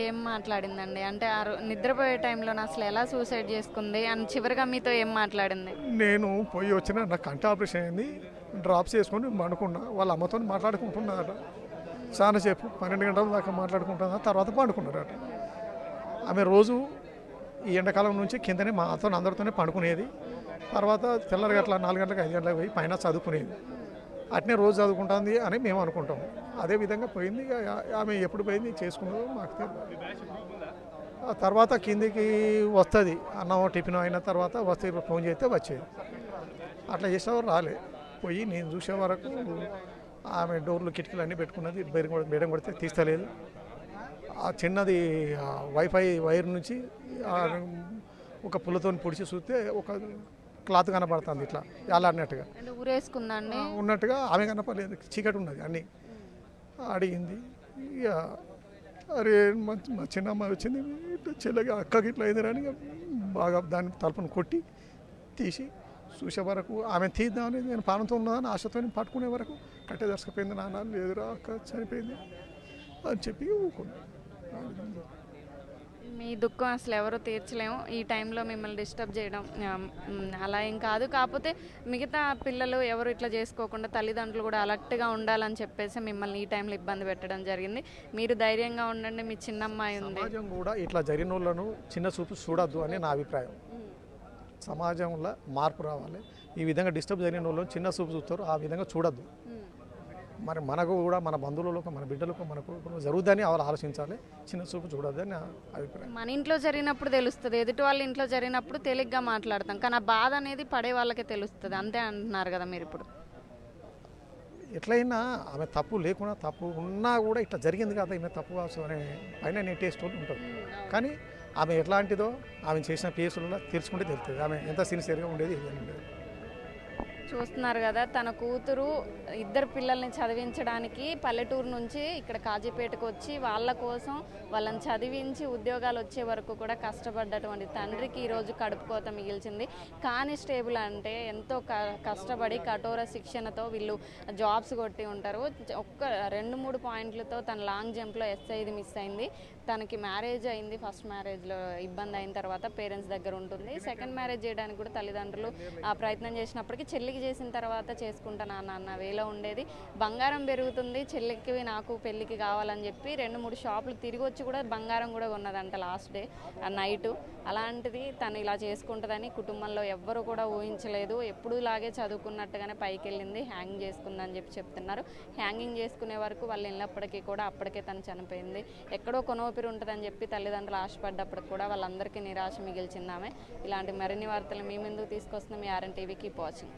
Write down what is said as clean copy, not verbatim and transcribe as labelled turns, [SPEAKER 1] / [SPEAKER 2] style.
[SPEAKER 1] ఏం మాట్లాడిందండి? అంటే నిద్రపోయే టైంలోన అసలు ఎలా సూసైడ్ చేసుకుంది? అండ్ చివరిగా మీతో ఏం మాట్లాడింది?
[SPEAKER 2] నేను పోయి వచ్చిన నాకు కంటి ఆపరేషన్ అయింది. డ్రాప్స్ వేసుకొని పండుకున్నా. వాళ్ళ అమ్మతో మాట్లాడుకుంటున్నారట. చాలాసేపు 12 గంటల దాకా మాట్లాడుకుంటున్నా. తర్వాత పండుకున్నారట. ఆమె రోజు ఈ ఎండాకాలం నుంచి కిందనే మాతో అందరితోనే పండుకునేది. తర్వాత తెల్లరి గట్ల 4 గంటలకు 5 గంటలకు పోయి పైన చదువుకునేది. అట్నే రోజు చదువుకుంటుంది అని మేము అనుకుంటాం. అదే విధంగా పోయింది. ఆమె ఎప్పుడు పోయింది చేసుకున్నదో మాకు తెలియదు. ఆ తర్వాత కిందికి వస్తుంది అన్నం టిఫిన్ అయిన తర్వాత వస్తే ఫోన్ చేస్తే వచ్చేది. అట్లా చేసేవారు రాలే. పోయి నేను చూసే వరకు ఆమె డోర్లు కిటికీలు అన్నీ పెట్టుకున్నది. బెడం కొడితే తీస్తలేదు. ఆ చిన్నది వైఫై వైర్ నుంచి ఒక పుల్లతో పొడిచి చూస్తే ఒక క్లాత్ కనపడుతుంది ఇట్లా అన్నట్టుగా
[SPEAKER 1] అంటే ఊరేసుకుందండి
[SPEAKER 2] ఉన్నట్టుగా. ఆమె కనపడలేదు, చీకటి ఉన్నది అన్నీ. అడిగింది ఇక అరే మా చిన్న అమ్మాయి వచ్చింది చెల్లెకి అక్కకి ఇట్లా అయింది అని బాగా దాన్ని తలుపును కొట్టి తీసి చూసే వరకు ఆమె తీద్దామని నేను పానంతో ఉన్నదని ఆశతో పట్టుకునే వరకు కట్టే దర్శకపోయింది. నాన్న లేదురా అక్క చనిపోయింది అని చెప్పి ఊరుకున్నాను.
[SPEAKER 1] మీ దుఃఖం అసలు ఎవరు తీర్చలేము. ఈ టైంలో మిమ్మల్ని డిస్టర్బ్ చేయడం అలా ఏం కాదు. కాకపోతే మిగతా పిల్లలు ఎవరు ఇట్లా చేసుకోకుండా తల్లిదండ్రులు కూడా అలర్ట్గా ఉండాలని చెప్పేసి మిమ్మల్ని ఈ టైంలో ఇబ్బంది పెట్టడం జరిగింది. మీరు ధైర్యంగా ఉండండి. మీ చిన్నమ్మాయి ఉంది.
[SPEAKER 2] సమాజం కూడా ఇట్లా జరిగిన వాళ్ళను చిన్న చూపు చూడొద్దు అని నా అభిప్రాయం. సమాజంలో మార్పు రావాలి. ఈ విధంగా డిస్టర్బ్ జరిగిన వాళ్ళు చిన్న చూపు చూస్తారు, ఆ విధంగా చూడొద్దు. మరి మనకు కూడా మన బంధువులకు మన బిడ్డలకు మనకు జరుగుద్దని వాళ్ళు ఆలోచించాలి. చిన్న చూపు చూడొద్దని నా అభిప్రాయం.
[SPEAKER 1] మన ఇంట్లో జరిగినప్పుడు తెలుస్తుంది, ఎదుటి వాళ్ళ ఇంట్లో జరిగినప్పుడు తేలిగ్గా మాట్లాడతాం, కానీ ఆ బాధ అనేది పడే వాళ్ళకే తెలుస్తుంది. అంతే అంటున్నారు కదా మీరు ఇప్పుడు.
[SPEAKER 2] ఎట్లయినా ఆమె తప్పు లేకుండా తప్పు ఉన్నా కూడా ఇట్లా జరిగింది కదా ఈమె తప్పు కావచ్చు అనే పైన నెట్టేస్ట్ వాళ్ళు ఉంటారు. కానీ ఆమె ఎట్లాంటిదో ఆమె చేసిన కేసులలో తెలుసుకుంటే తెలుస్తుంది ఆమె ఎంత సిన్సియర్గా ఉండేది ఏదైనా ఉండేది.
[SPEAKER 1] చూస్తున్నారు కదా, తన కూతురు ఇద్దరు పిల్లల్ని చదివించడానికి పల్లెటూరు నుంచి ఇక్కడ కాజీపేటకు వచ్చి వాళ్ళ కోసం వాళ్ళని చదివించి ఉద్యోగాలు వచ్చే వరకు కూడా కష్టపడ్డటువంటి తండ్రికి ఈరోజు కడుపు కోత మిగిల్చింది. కానిస్టేబుల్ అంటే ఎంతో కష్టపడి కఠోర శిక్షణతో వీళ్ళు జాబ్స్ కొట్టి ఉంటారు. ఒక్క 2-3 పాయింట్లతో తన లాంగ్ జంప్లో ఎస్ఐది మిస్ అయింది. తనకి మ్యారేజ్ అయింది. ఫస్ట్ మ్యారేజ్లో ఇబ్బంది అయిన తర్వాత పేరెంట్స్ దగ్గర ఉంటుంది. సెకండ్ మ్యారేజ్ చేయడానికి కూడా తల్లిదండ్రులు ఆ ప్రయత్నం చేసినప్పటికీ చెల్లికి చేసిన తర్వాత చేసుకుంటాను అన్న వేలో ఉండేది. బంగారం పెరుగుతుంది, చెల్లికి నాకు పెళ్ళికి కావాలని చెప్పి 2-3 షాపులు తిరిగి వచ్చి కూడా బంగారం కూడా కొన్నదంట లాస్ట్ డే నైటు. అలాంటిది తను ఇలా చేసుకుంటుందని కుటుంబంలో ఎవ్వరు కూడా ఊహించలేదు. ఎప్పుడూ లాగే చదువుకున్నట్టుగానే పైకి వెళ్ళింది, హ్యాంగ్ చేసుకుందని చెప్పి చెప్తున్నారు. హ్యాంగింగ్ చేసుకునే వరకు వాళ్ళు వెళ్ళినప్పటికీ కూడా అప్పటికే తను చనిపోయింది. ఎక్కడో కొనోపిరి ఉంటుందని చెప్పి తల్లిదండ్రులు ఆశపడ్డప్పటికి కూడా వాళ్ళందరికీ నిరాశ మిగిల్చిందామే. ఇలాంటి మరిన్ని వార్తలు మీ ముందుకు తీసుకొస్తున్న మీ ఆర్ఎన్ టీవీ. Keep watching.